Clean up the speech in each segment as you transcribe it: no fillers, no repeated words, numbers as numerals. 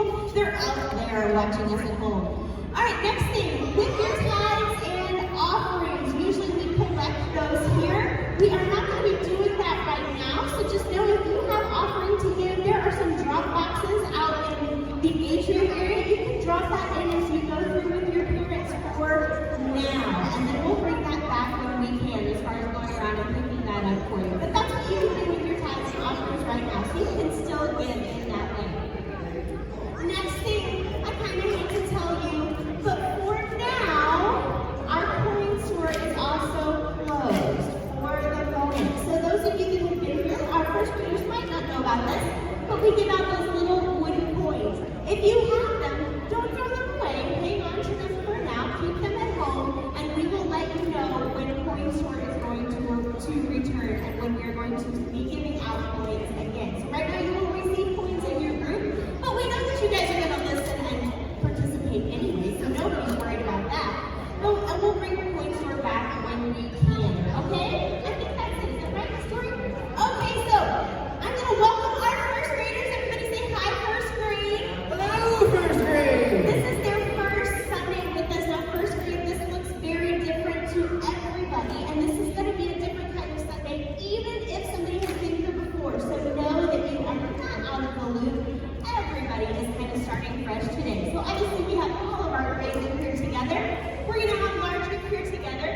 people, they're out there watching us at home. All right, next thing, with your tithes and offerings, usually we collect those here. We are not going to be doing that right now, so just know if you have offering to give, there are some drop boxes out in the atrium area. You can drop that in as you go through with your parents for now, and then we'll bring that back when we can as far as going around and picking that up for you. But that's what you can do with your tithes and offerings right now, so you can still give in that way. Next thing, I kind of hate to tell you, but for now, our coin store is also closed for the moment. So those of you that have been here, our first graders might not know about this, but we give out those little wooden coins. If you have them, don't throw them away. Hang on to them for now. Keep them at home, and we will let you know when coin store is going to return and when we're going to be giving out coins again. So right now you will receive coins in your group, but we know that you guys are going to listen and participate anyway, so nobody's worried about that. And we'll bring your coin store back when we can, okay? I think that's it. Is that right, Story? Okay, so I'm going to welcome our first graders. Everybody say hi, first grade. Hello, first grade. This is their first Sunday with us. Now, first grade, this looks very different to everybody, and this is going to be a different kind of Sunday, even if somebody has been here before. So know that you are not out of the loop. Everybody is kind of starting fresh today. So obviously we have all of our grades in here together. We're going to have large group here together.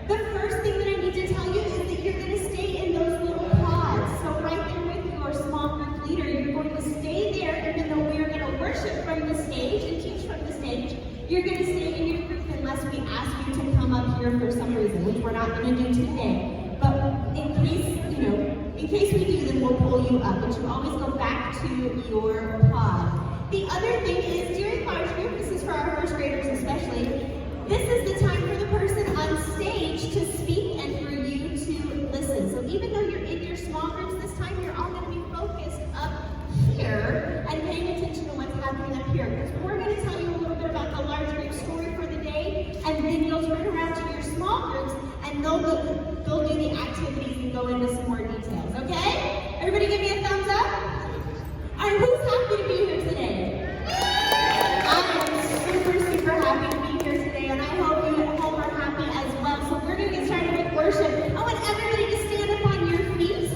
The first thing that I need to tell you is that you're going to stay in those little pods. So right there with your small group leader, you're going to stay there even though we're going to worship from the stage and teach from the stage. You're going to stay in your group unless we ask you to come up here for some reason, which we're not going to do today. But in case we do, then we'll pull you up. But you always go back to your pod. The other thing is, during large group, this is for our first graders especially, this is the time for the person on stage to speak and for you to listen. So even though you're in your small groups this time, you're all going to be focused up here and paying attention to what's happening up here. Because we're going to tell you a little bit about the large group story for the day, and then you'll turn around to your small groups and they'll do the activities and go into some more details, okay? Everybody give me a thumbs up. All right, who's happy to be here today? I am super happy to be here today, and I hope you at home are happy as well. So we're going to get started with worship. I want everybody to stand up on your feet.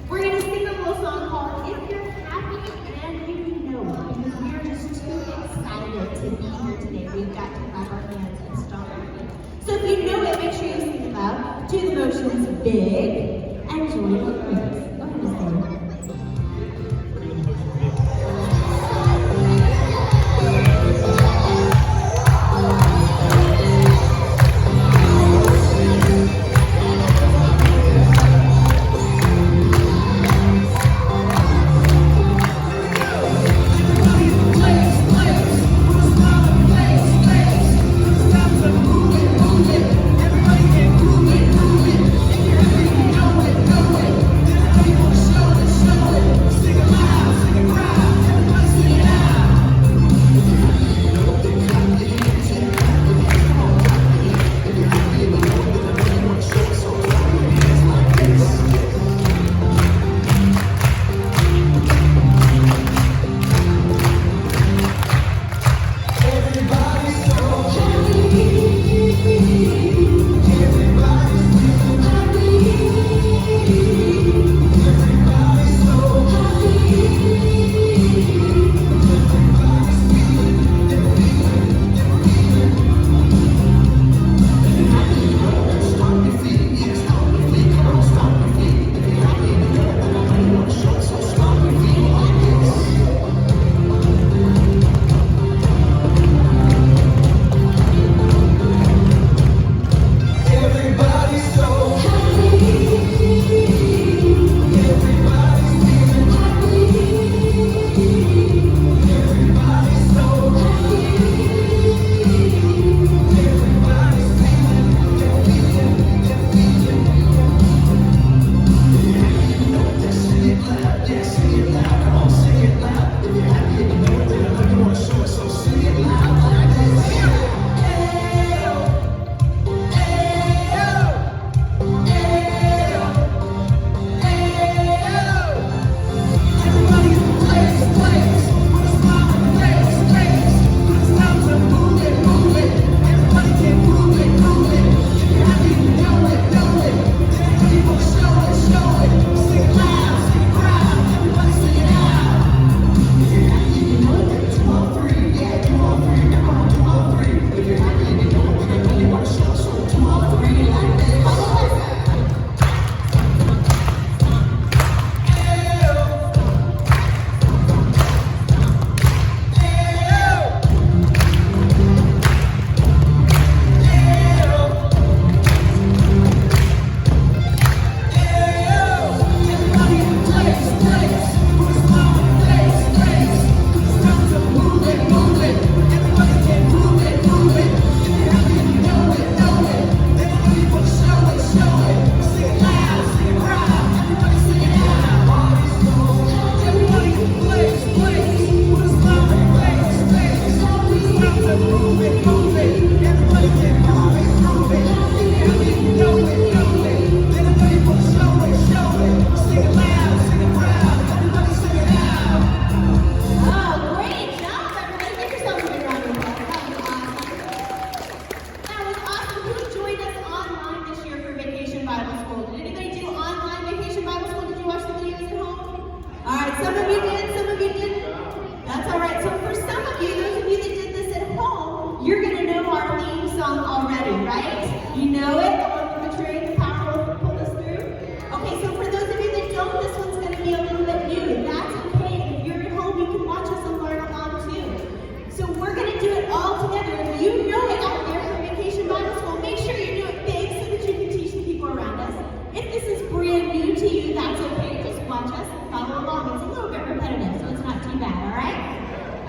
We're going to sing a little song called If You're Happy and You Know It, because we are just too excited to be here today. We've got to clap our hands and stomp our feet. So if you know it, make sure you sing it loud. Do the motions big and join the praise. Go ahead, Miss Taylor. Everybody can move it, move it. If you're happy, you know it, know it.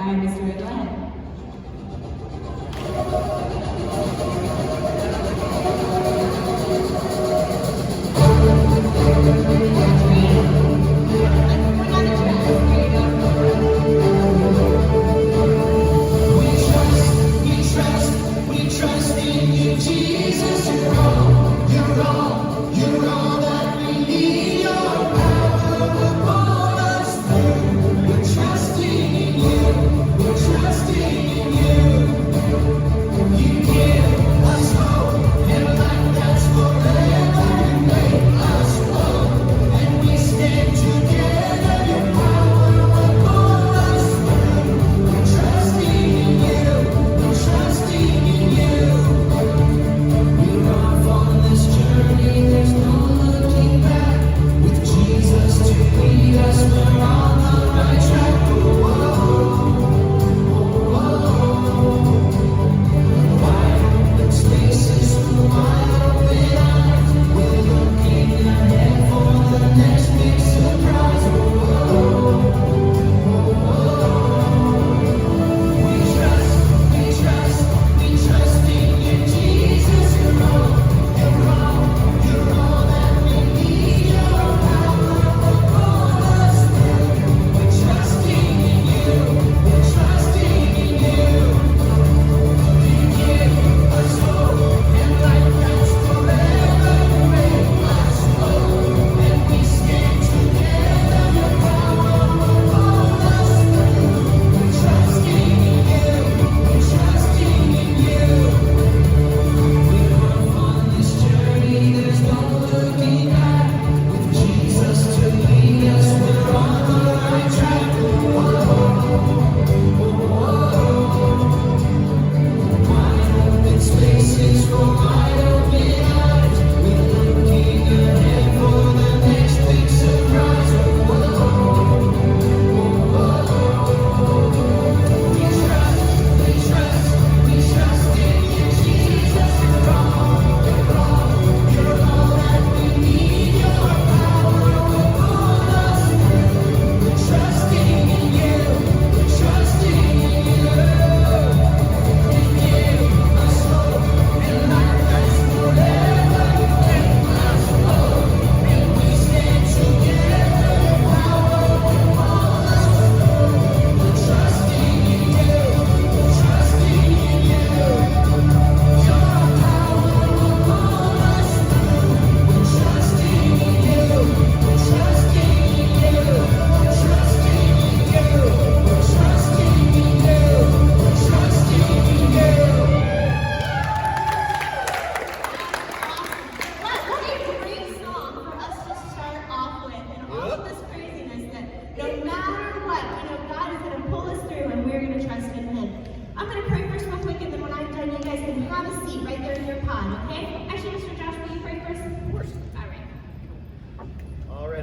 All right, Mr. Ray, go ahead.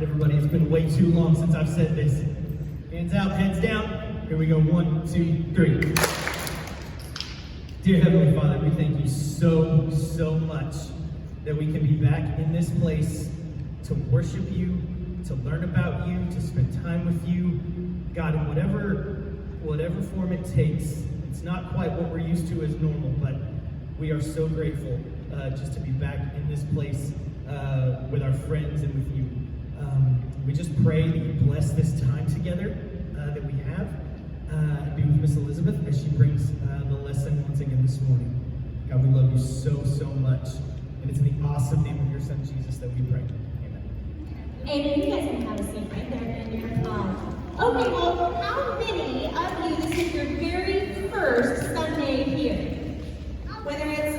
Everybody, it's been way too long since I've said this. Hands out, heads down. Here we go, 1, 2, 3. Dear Heavenly Father, we thank you so much that we can be back in this place to worship you, to learn about you, to spend time with you. God, in whatever form it takes. It's not quite what we're used to as normal, but we are so grateful just to be back in this place with our friends and with you. We just pray that you bless this time together that we have. Be with Miss Elizabeth as she brings the lesson once again this morning. God, we love you so much. And it's in the awesome name of your son, Jesus, that we pray. Amen. Amen. You guys can have a seat right there in your Okay, well, how many of you, this is your very first Sunday here? Whether it's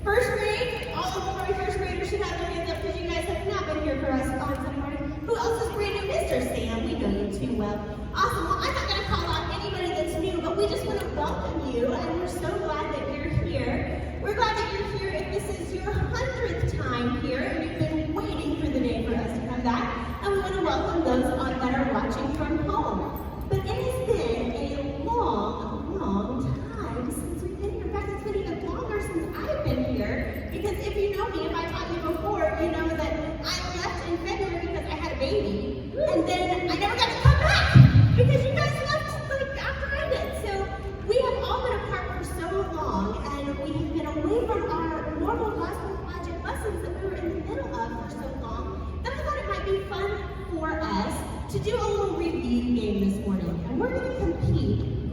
first grade, all of my first graders should have their hands up because you guys have not been here for us on Sunday morning. Who else is brand new? Mr. Sam, we know you too well. Awesome. Well, I'm not going to call out anybody that's new, but we just want to welcome you, and we're so glad that you're here. We're glad that you're here if this is your 100th time here, and you've been waiting for the day for us to come back. And we want to welcome those that are watching from home. But it has been a long time since we've been here. In fact, it's been even longer since I've been here. Because if you know me, if I've taught you before, you know that I left in February because I had a baby. And then I never got to come back because you guys left the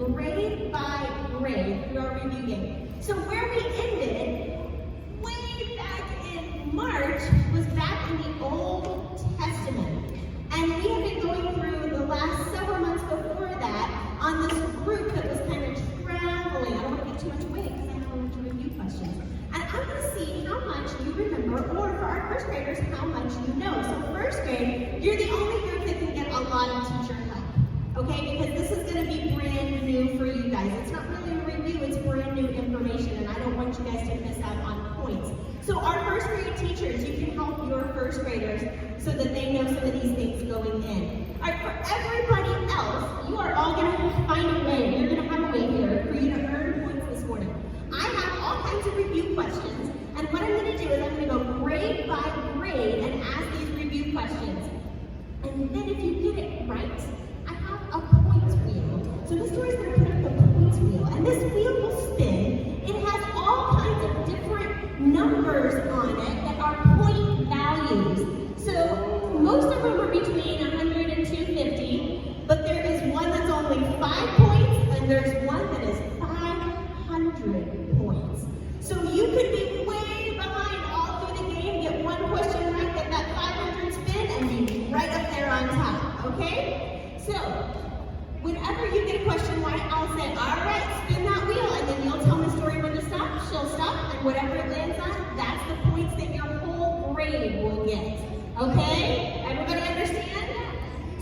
grade by grade through our review game. So where we ended, way back in March, was back in the Old Testament. And we have been going through the last several months before that on this group that was kind of traveling. I don't want to get too much away because I have a bunch of review questions. And I'm going to see how much you remember, or for our first graders, how much you know. So first grade, you're the only group that can get a lot of teacher help, okay? Because this is going to be brand new for you guys. It's not really a review, it's brand new information, and I don't want you guys to miss out on points. So our first grade teachers, you can help your first graders so that they know some of these things going in. All right, for everybody else, you are all going to find a way. You're going to have a way here for you to earn points this morning. I have all kinds of review questions, and what I'm going to do is I'm going to go grade by grade and ask these review questions. And then if you get it right, I have a points wheel. So Miss Dory's going to put up the points wheel, and this wheel will spin. It has all kinds of different numbers on it that are point values. So most of them are between 100 and 250, but there is one that's only 5 points, and there's one that is 500 points. So you could be way behind all through the game, get one question right, get that 500 spin, and be right up there on top, okay? So, whenever you get a question right, I'll say, all right, spin that wheel, and then you'll tell Miss Dory when to stop, she'll stop, and whatever it lands on, that's the points that your whole grade will get, okay? Everybody understand?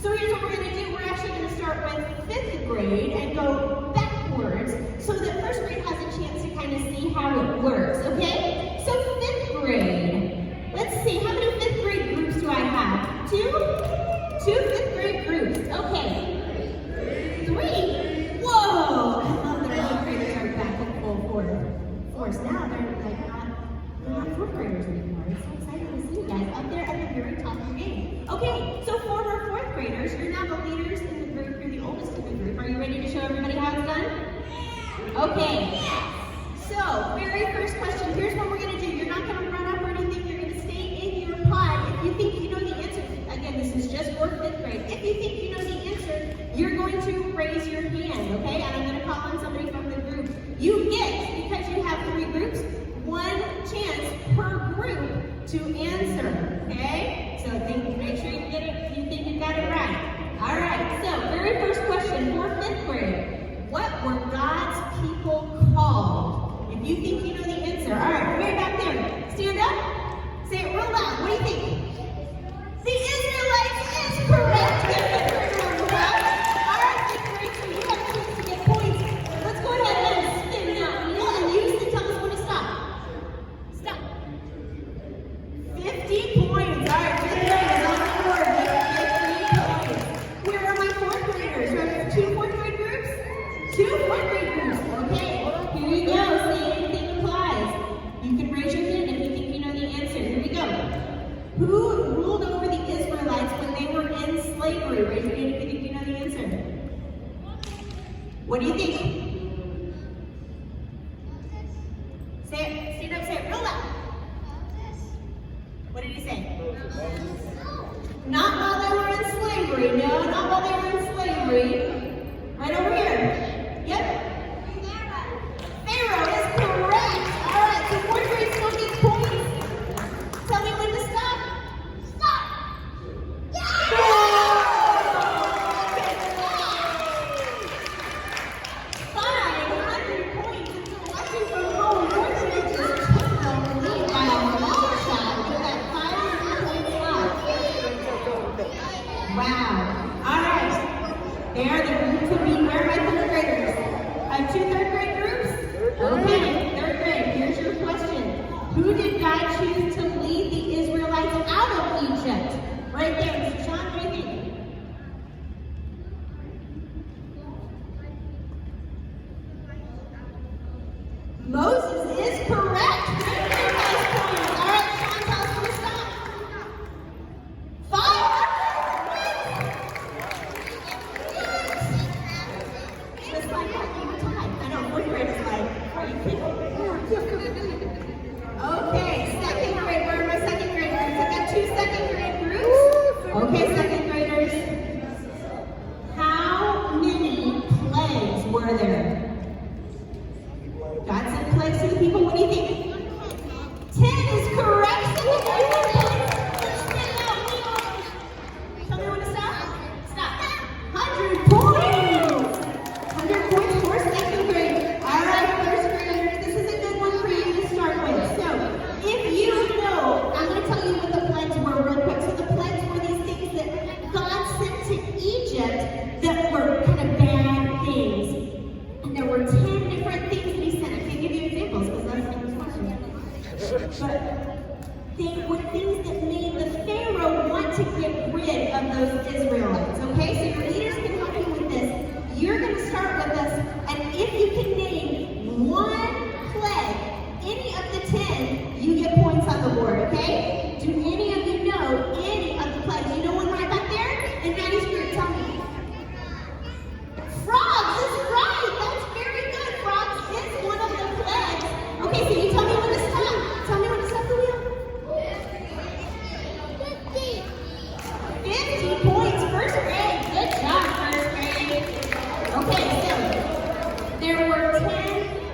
So here's what we're going to do. We're actually going to start with 5th grade and go backwards so that 1st grade has a chance to kind of see how it works, okay? So 5th grade. Let's see, how many 5th grade groups do I have? 2? 2 5th grade groups. Okay. 3? Whoa! I love that all graders are back in full force. Now they're not 4th graders anymore. It's so exciting to see you guys up there at the very top of your game. Okay, so for our 4th graders, you're now the leaders in the group. You're the oldest in the group. Are you ready to show everybody how it's done? Okay. So, very first question. Here's what we're going to do. You're not going to run up or anything. You're going to stay in your pod. If you think you know the answer, again, this is just for 5th grade. If you think you know the answer, you're going to raise your hand, okay? And I'm going to call on somebody from the group. You get, because you have 3 groups, 1 chance per group to answer, okay? So make sure you get it, you think you got it right. All right, so very first question for 5th grade. What were God's people called? If you think you know the answer. All right, way back there. Stand up. Say it real loud. What do you think? The Israelites is correct. Give the first round of applause. All right, 5th grade, so you have a chance to get points. Let's go ahead and spin that wheel and use it to tell us when to stop. Stop. 50 points. All right, 5th grade is on the board. 50 points. Where are my 4th graders? Are there 2 4th grade groups? 2 4th grade groups. Okay, here you go. See, anything applies. You can raise your hand if you think you know the answer. Here we go. Who ruled over the Israelites when they were in slavery? Raise your hand if you think you know the answer. What do you think? Say it. Stand up. Say it real loud. What did he say? Not while they were in slavery. No, not while they were in slavery. Right over here. Yep. Pharaoh is correct. All right, so 4th grade still gets points. Tell me when to stop. Stop. Yeah! 500 points. If you're watching from home, 4th grade just took the lead by a long shot with that 500 point slot. Wow. All right. They are the group to beat. Where are my 3rd graders? I have 2 3rd grade groups? Okay, 3rd grade. Here's your question. Who did God choose to lead the Israelites out of Egypt? Right there. Mr. Sean, what do you think? Moses is correct. Good for those points. All right, Sean, tell us when to stop. 500 Just like that, you were tied. I know, 4th grade is like, are you kidding? Okay, 2nd grade. Where are my 2nd graders? I got 2 2nd grade groups. Okay, 2nd graders. How many plagues were over there? God sent plagues to the people. What do you think? 10 is correct. So tell me when to stop. Stop. 100 points. 100 points for second grade. All right, first graders, this is a good one for you to start with. So, if you know, I'm going to tell you what the plagues were real quick. So the plagues were these things that God sent to Egypt that were kind of bad things. And there were 10 different things that he sent. I can't give you examples because that's not the question. But they were things that made the Pharaoh want to get rid of those Israelites. Okay, so your leaders can help you with this. You're going to start with us, and if you can name one plague, any of the 10, you get points on the board, okay? Do any of you know any of the plagues? You know one right back there? In Maddie's group, tell me. Frogs is right. That's very good. Frogs is one of the plagues. Okay, so you tell me when to stop. Tell me when to stop the wheel. 50 points, first grade. Good job, first grade. Okay, so there were 10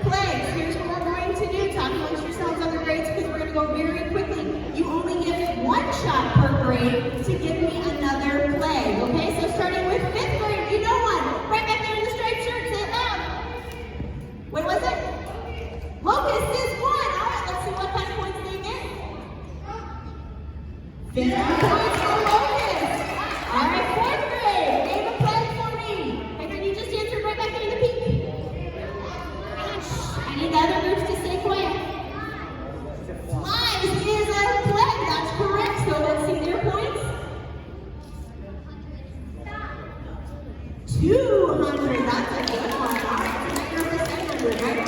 plagues. Here's what we're going to do. Talk amongst yourselves, other grades, because we're going to go very quickly. You only get one shot per grade to give me another plague. Okay, so starting with 5th grade, you know one. Right back there in the striped shirt, say it loud. What was it? Locust is one. All right, let's see what kind of points they get. 50 points for locust. All right, 4th grade, name a plague for me. Hey, you just answered right back there in the pink. I need the other groups to stay quiet. Flies is a plague. That's correct. So let's see their points. 200. That's a good one. All right, so that group is 700, right?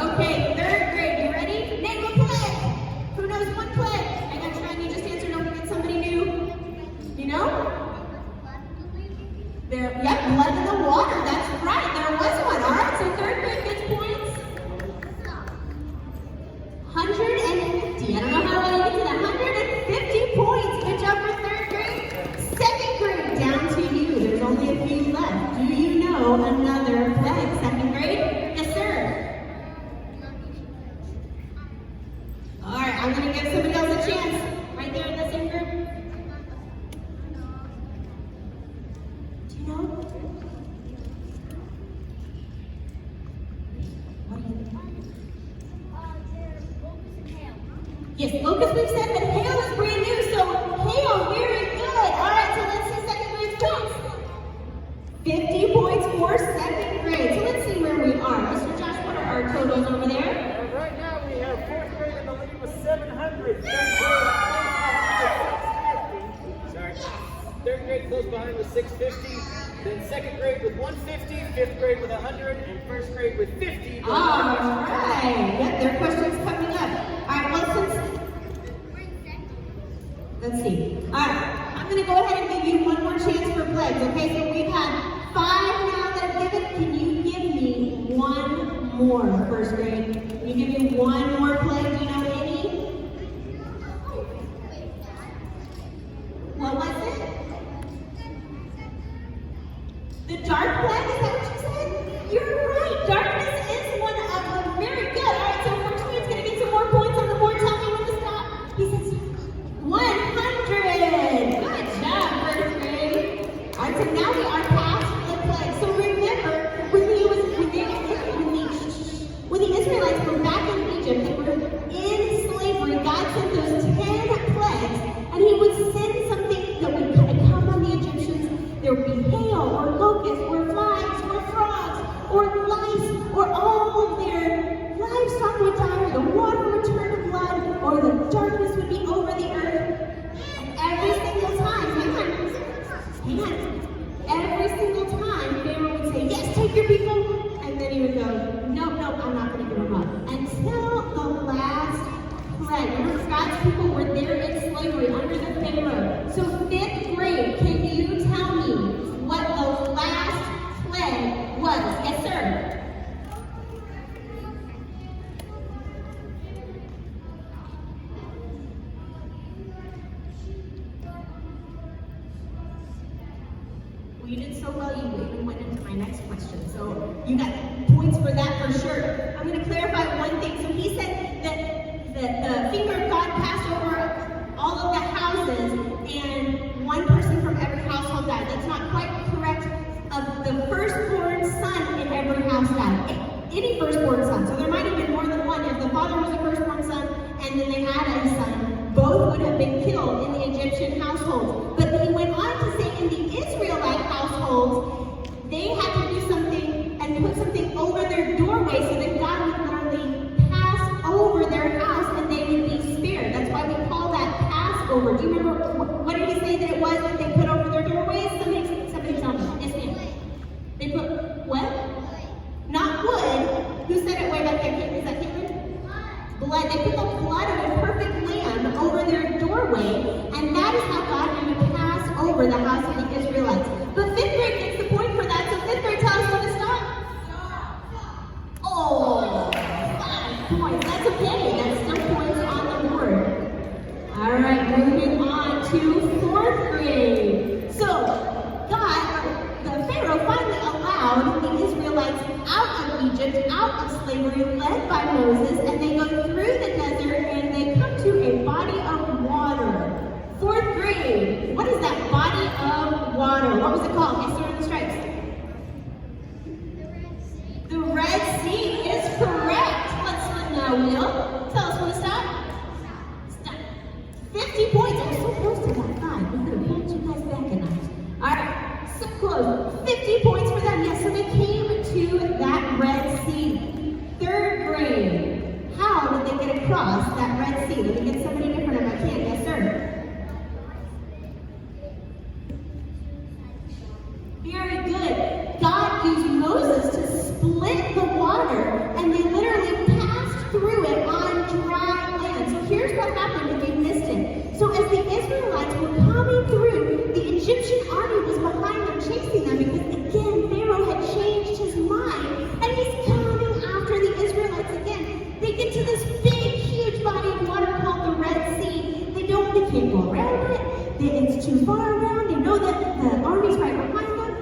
Okay, 3rd grade. You ready? Name a plague. Who knows one plague? I got you. You just answered. Don't forget somebody new. You know? Yep, blood in the water. That's right. There was one. All right, so 3rd grade gets points. 150. I don't know how well you get to that. 150 points. Good job for 3rd grade. 2nd grade, down to you. There's only a few left. Do you know another plague? 2nd grade? Yes, sir. All right, I'm going to give somebody else a chance. Right there in the same group. Do you know? What do you think? Yes, locust we've said, but hail is brand new, so hail, very good. All right, so let's see 2nd grade's points. 50 points for 2nd grade. So let's see where we are. Mr. Josh, what are our totals over there? Right now we have 4th grade in the lead with 700. 3rd grade close behind with 650. Then 2nd grade with 150, 5th grade with 100, and 1st grade with 50. All right. Yep, there are questions coming up. All right, well, let's see. All right, I'm going to go ahead and give you one more chance for plagues. Okay, so we've had 5 now that I've given. Can you give me one more, 1st grade? Can you give me one more plague? Do you know any? What was it? The dark plague, is that what you said? You're right. Darkness is one of them. Very good. All right, so 1st grade's going to get some more points on the board. Tell me when to stop. He says 100. Good job, 1st grade. All right, so now we are past the plague. So remember, when the Israelites were back in Egypt, they were in slavery. God sent those 10 plagues, and He would send something that would kind of come on the Egyptians. There would be hail, or locusts, or flies, or frogs, or lice, or all of their livestock would die, or the water would turn to blood, or the darkness would be over the earth. And every single time, every single time, Pharaoh would say, yes, take your people, and then he would go, no, I'm not going to give them up. Until the last plague. Remember, God's people were there in slavery under the Pharaoh. So 5th grade, can you tell me what the last plague was? Yes, sir. Well, you did so well, you even went into my next question. So you got points for that for sure. I'm going to clarify one thing. So he said that the finger of God passed over all of the houses, and one person from every household died. That's not quite correct. Of the firstborn son in every house died. Any firstborn son. So there might have been more than one. If the father was a firstborn son and then they had a son, both would have been killed in the Egyptian households. But he went on to say in the Israelite households, they had to do something and put something over their doorway so that God would literally pass over their house and they would be spared. That's why we call that Passover. Do you remember, what did he say that it was that they put over their doorways? Somebody tell me. Yes, ma'am. They put what? Not wood. Who said it way back there? Is that Caitlin? Blood. They put the blood of a perfect lamb over their doorway, and that is how God would pass over the house of the Israelites. But fifth grade gets the point for that, so fifth grade, tell us when to stop. Oh, 5 points. That's okay. That's still points on the board. All right, moving on to fourth grade. So, the Pharaoh finally allowed the Israelites out of Egypt, out of slavery, led by Moses, and they go through the desert and they come to a body of water. Fourth grade, what is that body of water? What was it called? Yes, sir, in the stripes. The Red Sea is correct. Let's spin that wheel. Tell us when to stop. Stop. 50 points. I'm so close to that 5. We're going to punch you guys back a notch. All right, so close. 50 points for them. Yes, so they came to that Red Sea. Third grade. How did they get across that Red Sea? Let me get somebody different if I can. Yes, sir. Very good. God used Moses to split the water, and they literally passed through it on dry land. So here's what happened if you missed it. So as the Israelites were coming through, the Egyptian army was behind them, chasing them, because again, Pharaoh had changed his mind, and he's coming after the Israelites again. They get to this big, huge body of water called the Red Sea. They can't go around it. It's too far around. They know that the army's right behind them.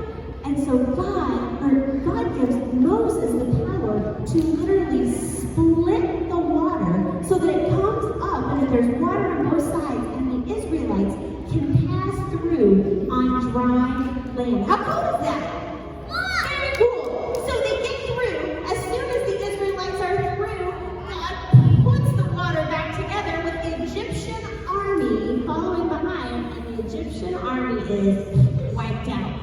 And so God gives Moses the power to literally split the water so that it comes up, and that there's water on both sides, and the Israelites can pass through on dry land. How cool is that? Very cool. So they get through. As soon as the Israelites are through, God puts the water back together with the Egyptian army following behind, and the Egyptian army is wiped out.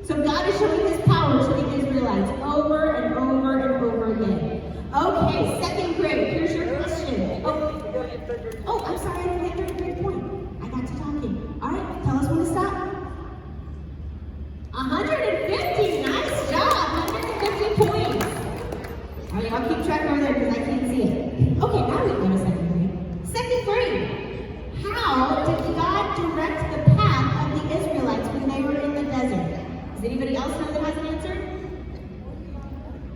So God is showing his power to the Israelites over and over and over again. Okay, second grade. Here's your question. Oh, I'm sorry, I didn't get third grade point. I got to talking. All right, tell us when to stop. 150. Nice job. 150 points. All right, I'll keep track over there because I can't see it. Okay, now we go to second grade. Second grade. How did God direct the path of the Israelites when they were in the desert? Does anybody else know that has an answer?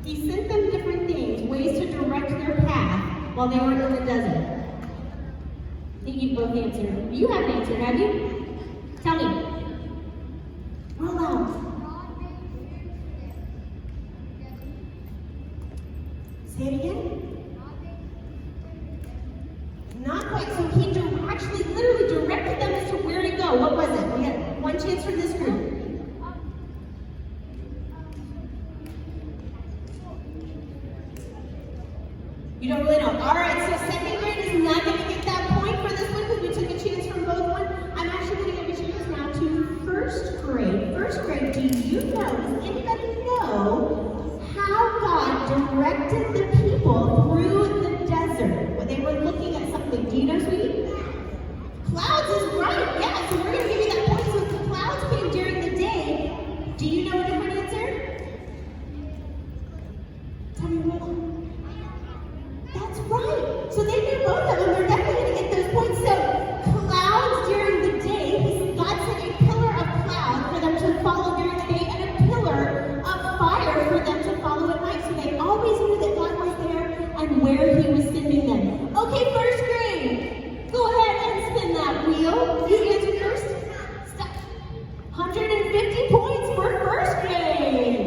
He sent them different things, ways to direct their path while they were in the desert. I think you both answered. You haven't answered, have you? Tell me. Roll out. Say it again. Not quite. So he actually literally directed them as to where to go. What was it? We had one chance from this group. You don't really know. All right, so second grade is not going to get that point for this one because we took a chance from both one. I'm actually going to give a chance now to first grade. First grade, do you know, does anybody know how God directed the people through the desert when they were looking at something? Do you know, sweetie? Clouds is right. Yeah, so we're going to give you that point. So if the clouds came during the day, do you know a different answer? Tell me what. That's right. So they knew both of them. They're definitely going to get those points. So clouds during the day, God sent a pillar of cloud for them to follow during the day and a pillar of fire for them to follow at night. So they always knew that God was there and where he was sending them. Okay, first grade. Go ahead and spin that wheel. You answer first. Stop. 150 points for first grade.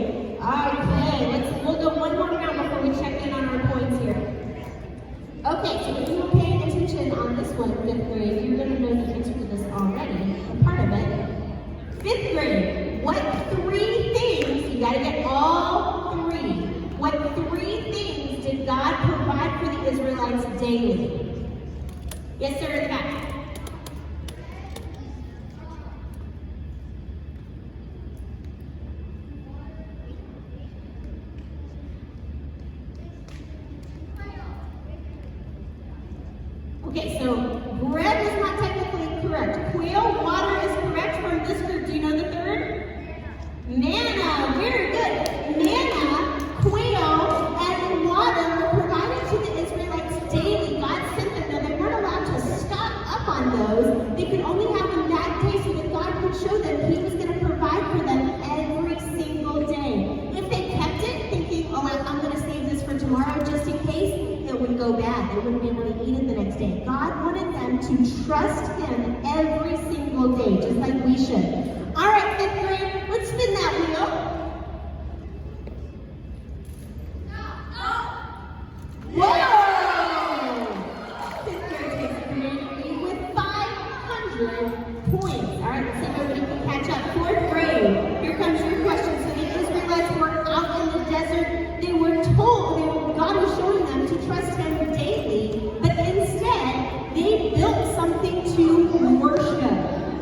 daily? Yes, sir, in the back. Okay, so bread is not technically correct. Quail, water is correct from this group. Do you know the third? Manna, very good. Manna, quail, and water were provided to the Israelites daily. God sent them. Now, they weren't allowed to stock up on those. They could only have them that day so that God could show them He was going to provide for them every single day. If they kept it, thinking, oh, I'm going to save this for tomorrow just in case, it would go bad. They wouldn't be able to eat it the next day. God wanted them to trust Him every single day, just like we should. All right, 5th grade, let's spin that wheel. Whoa! 5th grade takes a community lead with 500 points. All right, let's see if everybody can catch up. 4th grade, here comes your question. So the Israelites were out in the desert. They were told, God was showing them to trust Him daily, but instead, they built something to worship.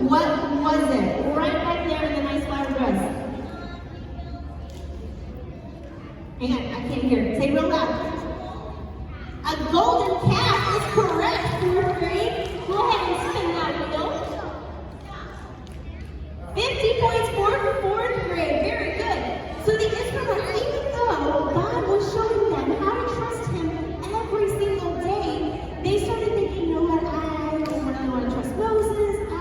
What was it? Right back there in the nice flower dress. Hang on, I can't hear. Say real loud. A golden calf is correct, 4th grade. Go ahead and spin that wheel. 50 points for 4th grade. Very good. So the Israelites, even though God was showing them how to trust Him every single day, they started thinking, you know what, I don't really want to trust Moses. I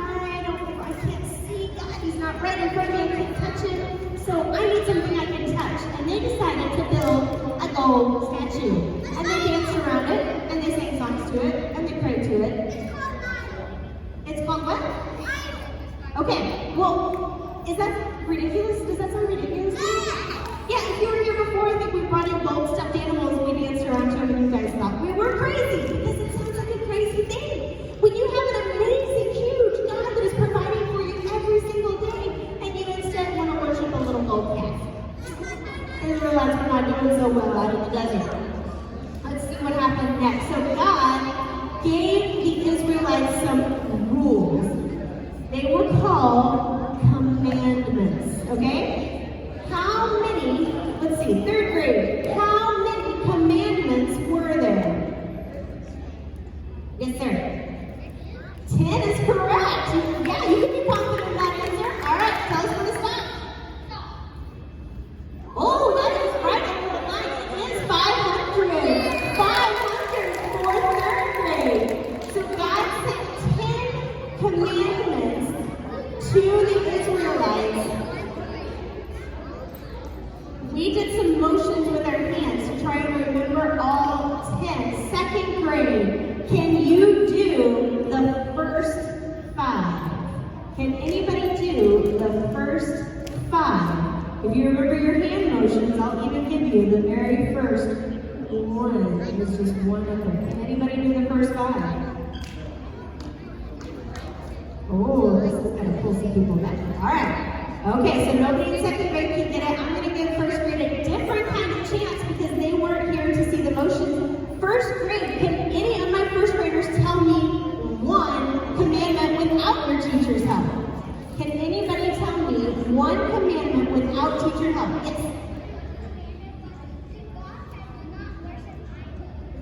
can't see God. He's not right in front of me. I can't touch Him. So I need something I can touch. And they decided to build a gold statue. And they danced around it, and they sang songs to it, and they prayed to it. It's called what? Okay, well, is that ridiculous? Does that sound ridiculous to you? Yeah, if you were here before, I think we brought in gold stuffed animals and we danced around to them and you guys thought we were crazy because it sounds like a crazy thing. When you have an amazing, huge God that is providing for you every single day and you instead want to worship a little gold calf. And realize we're not doing so well out in the desert. Let's see what happened next. So God gave the Israelites some rules. They were called commandments, okay? How many, let's see, 3rd grade, how many commandments were there? Yes, sir. 10 is correct. Yeah, you can be confident in that answer. All right, tell us when to stop. Oh, that is right over the line. It is 500. 500 for 3rd grade. So God sent 10 commandments to the Israelites. We did some motions with our hands to try and remember all 10. 2nd grade, can you do the first 5? Can anybody do the first 5? If you remember your hand motions, I'll even give you the very first one. It's just one of them. Can anybody do the first 5? Oh, this is going to pull some people back. All right. Okay, so nobody in 2nd grade can get it. I'm going to give 1st grade a different kind of chance because they weren't here to see the motions. 1st grade, can any of my 1st graders tell me one commandment without your teacher's help? Can anybody tell me one commandment without teacher help? Yes.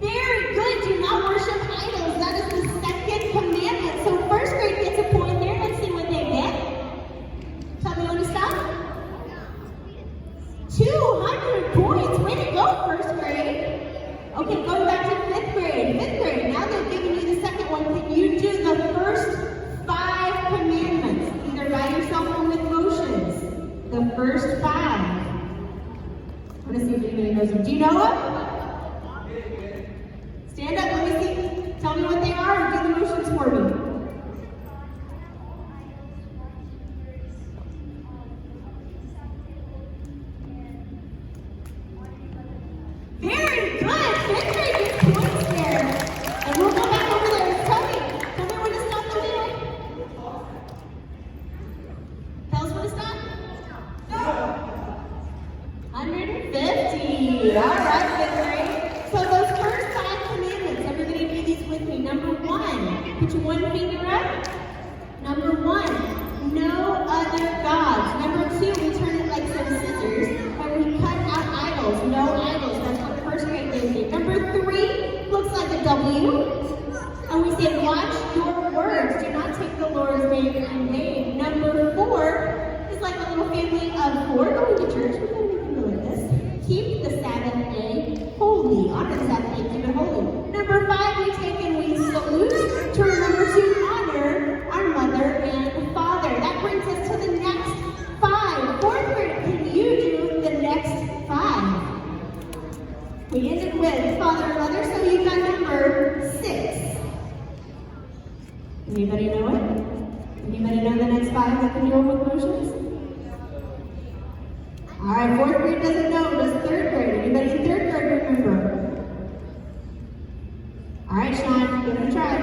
Very good. Do not worship idols. That is the 2nd commandment. So 1st grade gets a point there. Let's see what they get. Tell me when to stop. 200 points. Way to go, 1st grade. Okay, going back to 5th grade. 5th grade. Now they've given you the 2nd one. Can you do the first 5 commandments? Either by yourself or with motions. The first 5. I want to see if anybody knows them. Do you know them? Stand up, let me see. Tell me what they are and do the motions for me. Very good. 5th grade gets points there. And we'll go back over there. Tell me when to stop the video. Tell us when to stop. 150. All right, 5th grade. So those first 5 commandments, everybody one finger up. Number 1, no other gods. Number 2, we turn it like some scissors and we cut out idols. No idols. That's what first grade did. Number 3 looks like a W. And we say, watch your words. Do not take the Lord's name in vain. Number 4 is like a little family of 4 going to church. We don't even know like this. Keep the Sabbath day holy. Honor the Sabbath day. Keep it holy. Number 5, we take and we salute to remember to honor our mother and father. That brings us to the next 5. 4th grade, can you do the next 5? We ended with father and mother, so you got number 6. Anybody know it? Anybody know the next 5 that can do it with motions? All right, 4th grade doesn't know. Does 3rd grade? Anybody in 3rd grade remember? All right, Sean, give it a try.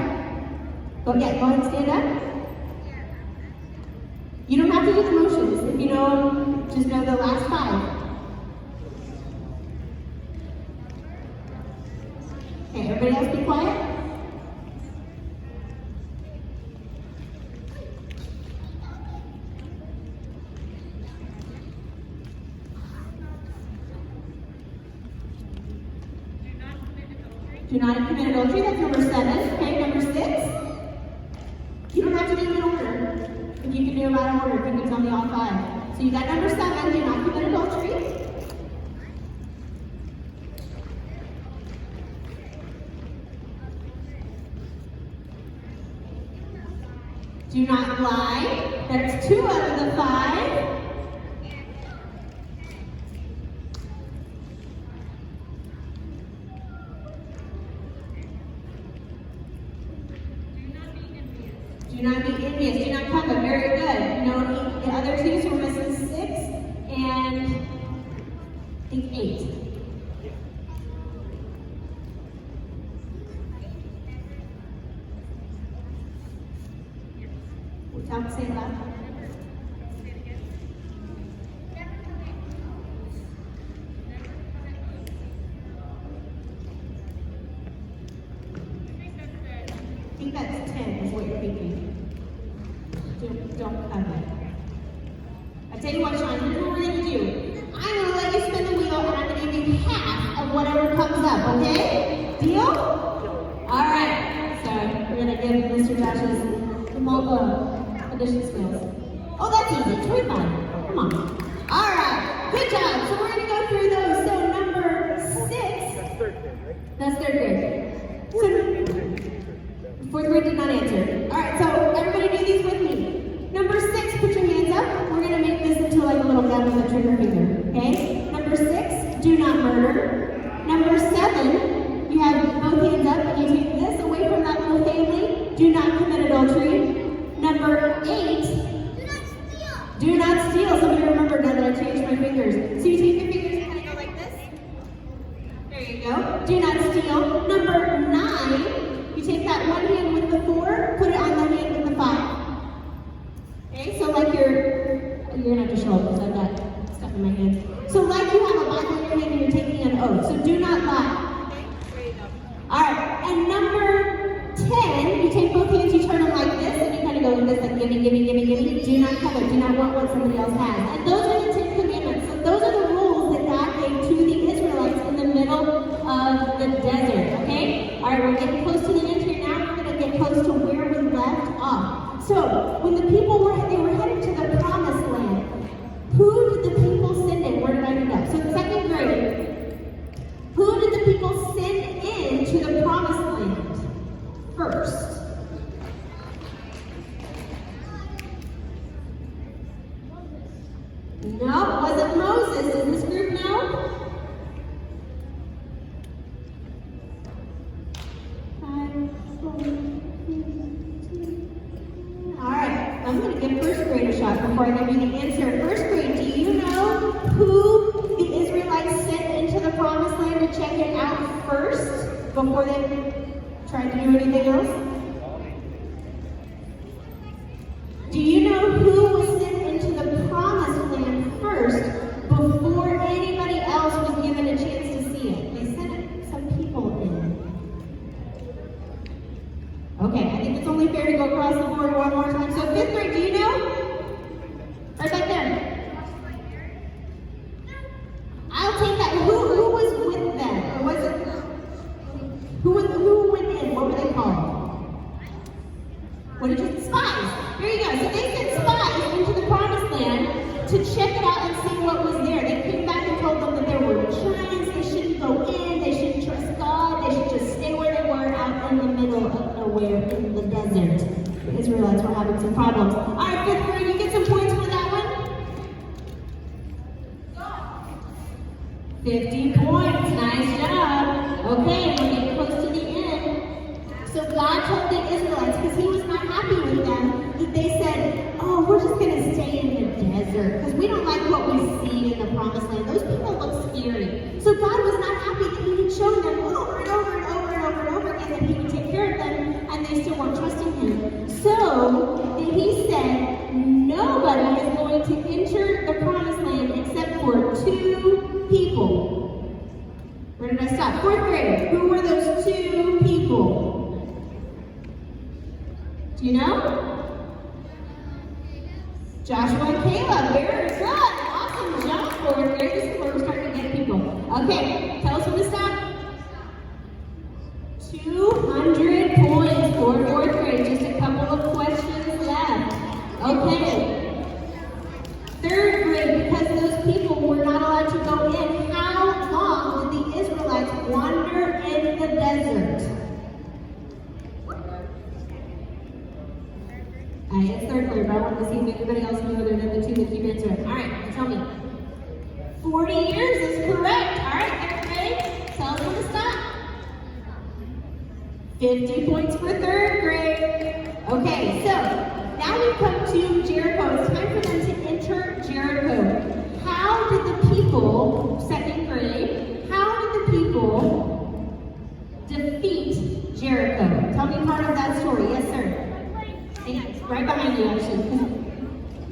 Go ahead and stand up. You don't have to do the motions. If you know them, just know the last 5. Okay, everybody else be quiet. Do not commit adultery. That's number 7. Okay, number 6. You don't have to do them in order. If you can do them out of order, you can tell me all 5. So you got number 7. Do not commit adultery. Do not lie. That's 2 out of the 5. Do not be envious. Do not covet. Very good. You know the other 2, so we're missing 6 and I think 8. Talk, say it loud. I think that's 10 is what you're thinking. Don't covet. I tell you what, Sean, here's what we're going to do. I'm going to let you spin the wheel and I'm going to give you half of whatever comes up, okay? Deal? All right. Sorry, we're going to give Mr. Josh's addition skills. Oh, that's easy. 25. Come on. All right. Good job. So we're going to go through those. So number 6. That's 3rd grade, right? That's 3rd grade. So 4th grade did not answer. All right. So everybody do these with me. Number 6. Put your hands up. We're going to make this into like a little gun with a trigger finger. Okay. Number 6. Do not murder. Number 7. You have both hands up and you take this away from that little family. Do not commit adultery. Number 8, do not steal. Somebody remember now that I changed my fingers. So you take your fingers and kind of go like this. There you go. Do not steal. Number 9, you take that one hand with the 4, put it on the hand with the 5. Okay, so like you're gonna have to show up because I've got stuff in my hands. So like you have a Bible in your hand and you're taking an oath. So do not lie. Okay, there you go. All right, and number 10, you take both hands, you turn them like this, and you kind of go like this, like gimme, gimme, gimme, gimme. Do not covet, do not want what somebody else has. And those are the 10 commandments. So those are the rules that God gave to the Israelites in the middle of the desert, okay? All right, we're getting close to the end here now. We're going to get close to where we left off. So when the people were headed to the promised land, who did the people send in? Where did I end up? So 2nd grade, who did the people send in to the promised land first? No, it wasn't Moses. Does this group know? 5, 4, 3, 2. All right, I'm going to give 1st grade a shot before I give you the answer. 1st grade, do you know who the Israelites sent into the promised land to check it out first before they tried to do anything else? Do you know who was sent into the promised land first before anybody else was given a chance to see it? They sent some people in. Okay, I think it's only fair What did you, spies? Here you go. So they sent spies into the promised land to check it out and see what was there. They came back and told them that there were giants, they shouldn't go in, they shouldn't trust God, they should just stay where they were out in the middle of nowhere in the desert. The Israelites were having some problems. All right, fifth grade, you get some points for that one? 50 points, nice job. Okay, we're getting close to the end. So God told the Israelites, because he was not happy with them, that they said, oh, we're just going to stay in the desert, because we don't like what we see in the promised land. Those people look scary. So God was not happy that he had shown them over and over and over and over and over again that he would take care of them, and they still weren't trusting him. So he said, nobody is going to enter the promised land except for 2 people. Where did I stop? 4th grade. Who were those 2 people? Do you know? Joshua and Caleb. Very good. Awesome job, 4th grade. This is where we're starting to get people. Okay, tell us when to stop. 200 points for 4th grade. Just a couple of questions left. Okay. 3rd grade, because those people were not allowed to go in, how long did the Israelites wander in the desert? It's 3rd grade, but I wanted to see if anybody else knew other than the 2 that keep answering. All right, tell me. 40 years is correct. All right, 3rd grade, tell us when to stop. 50 points for 3rd grade. Okay, so now we've come to Jericho. It's time for them to enter Jericho. How did the people, 2nd grade, how did the people defeat Jericho? Tell me part of that story. Yes, sir. Right behind you, actually.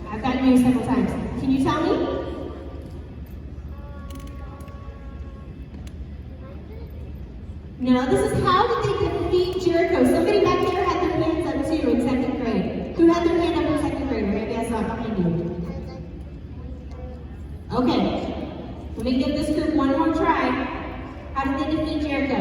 I've gotten you several times. Can you tell me? No, this is how did they defeat Jericho? Somebody back there had their hands up too in 2nd grade. Who had their hand up in 2nd grade? Maybe I saw it behind you. Okay, let me give this group one more try. How did they defeat Jericho?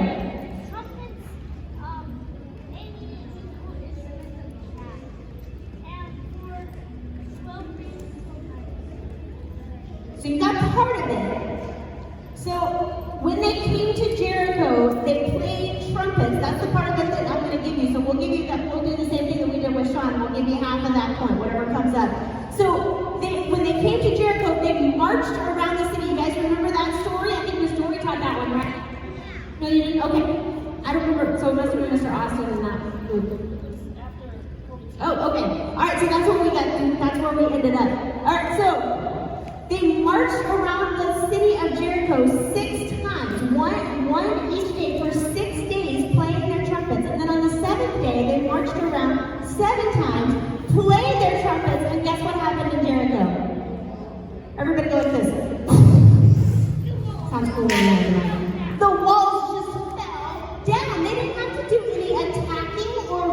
So you got part of it. So when they came to Jericho, they played trumpets. That's the part of it that I'm going to give you. So we'll give you that. We'll do the same thing that we did with Sean. We'll give you half of that point, whatever comes up. So when they came to Jericho, they marched around the city. You guys remember that story? I think Miss Dory taught that one, right? No, you didn't. Okay, I don't remember. So it must have been Mr. Austin in that group. Oh, okay. All right. So that's where we got. That's where we ended up. All right. So they marched around the city of Jericho 6 times, one each day for 6 days, playing their trumpets. And then on the 7th day, they marched around 7 times, played their trumpets, and guess what happened in Jericho? Everybody go like this. Sounds cool, right? The walls just fell down. They didn't have to do any attacking or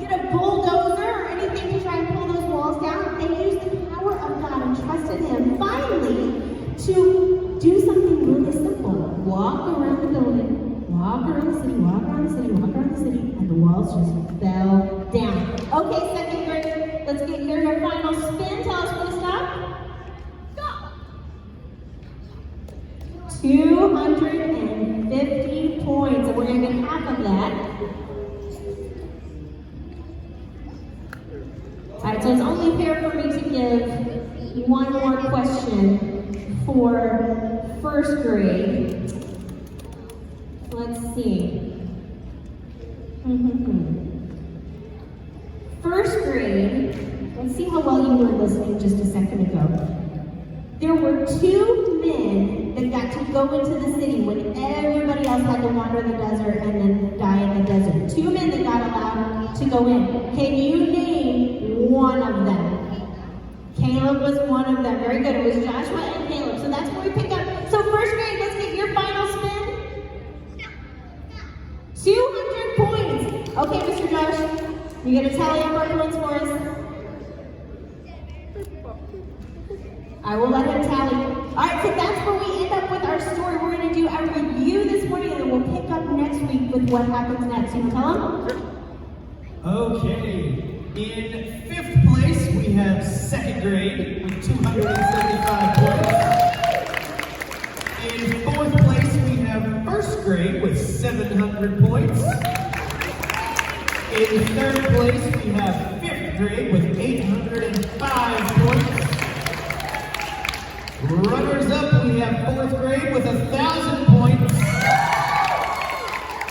get a bulldozer or anything to try and pull those walls down. They used the power of God and trusted him finally to do something really simple. Walk around the building, walk around the city, walk around the city, walk around the city, and the walls just fell down. Okay, 2nd grade, let's get your final spin. Tell us when to stop. Go! 250 points, and we're going to get half of that. Alright, so it's only fair for me to give one more question for 1st grade. Let's see. 1st grade, let's see how well you were listening just a second ago. There were 2 men that got to go into the city when everybody else had to wander the desert and then die in the desert. 2 men that got allowed to go in. Can you name one of them? Caleb was one of them. Very good. It was Joshua and Caleb. So that's where we pick up. So 1st grade, let's get your final spin. 200 points. Okay, Mr. Josh, you get a tally of our points for us. I will let him tally. All right, so that's where we end up with our story. We're going to do a review this morning, and then we'll pick up next week with what happens next. You want to tell them? Okay. In fifth place, we have second grade with 275 points. In fourth place, we have first grade with 700 points. In third place, we have fifth grade with 805 points. Runners up, we have fourth grade with 1,000 points.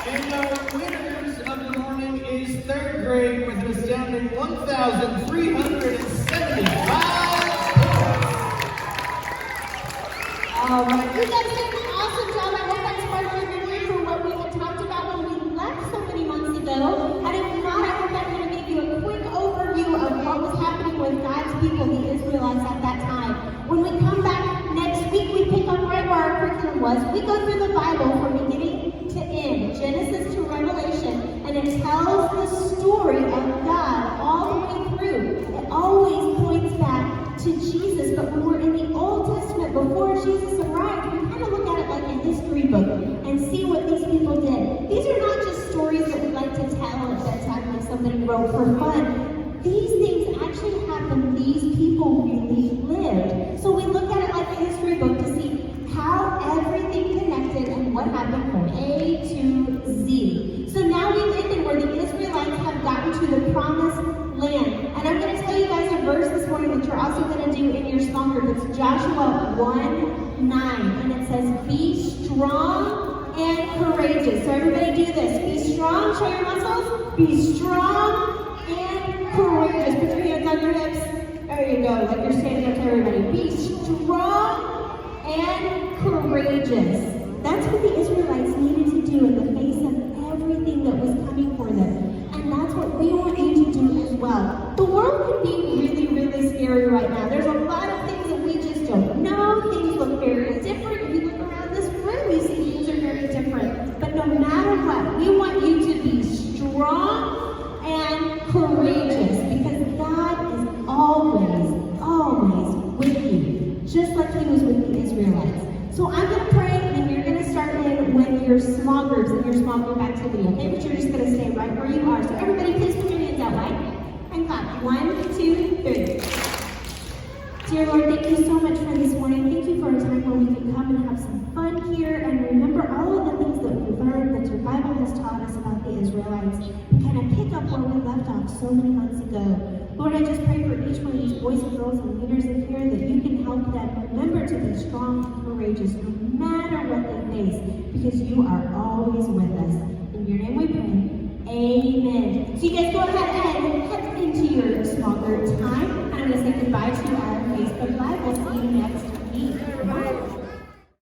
And our winners of the morning is third grade with an astounding 1,375 All right, you guys did an awesome job. I hope that sparked your memory for what we had talked about when we left so many months ago. And if not, I hope that kind of gave you a quick overview of what was happening with God's people, the Israelites, at that time. When we come back next week, we pick up right where our curriculum was. We go through the Bible from beginning to end, Genesis to Revelation, and it tells the story of God all the way through. It always points back to Jesus, but when we're in the Old Testament, before Jesus arrived, we kind of look at it like a history book and see what these people did. These are not just stories that we like to tell at bedtime like somebody wrote for fun. These things actually happened. These people really lived. So we look at it like a history book to see how everything connected and what happened from A to Z. So now we landed where the Israelites have gotten to the promised land. And I'm going to tell you guys a verse this morning that you're also going to do in your small group. It's Joshua 1:9. And it says, be strong and courageous. So everybody do this. Be strong. Show your muscles. Be strong and courageous. Put your hands on your hips. There you go. Like you're standing up to everybody. Be strong and courageous. That's what the Israelites needed to do in the face of everything that was coming for them. And that's what we want you to do as well. The world can be really, really scary right now. There's a lot of things that we just don't know. Things look very different. If you look around this room, you see things are very different. But no matter what, we want you to be strong and courageous because God is always with you, just like He was with the Israelites. So I'm going to pray, and you're going to start in with your small groups and your small group activity, okay? But you're just going to stay right where you are. So everybody, please put your hands out wide and clap. 1, 2, 3. Dear Lord, thank you so much for this morning. Thank you for a time where we can come and have some fun here and remember all of the things that we've learned that your Bible has taught us about the Israelites and kind of pick up where we left off so many months ago. Lord, I just pray for each one of these boys and girls and leaders in here that you can help them remember to be strong and courageous no matter what they face because you are always with us. In your name we pray. Amen. So you guys go ahead and head into your small group time. I'm going to say goodbye to our Facebook Live. We'll see you next week. Bye.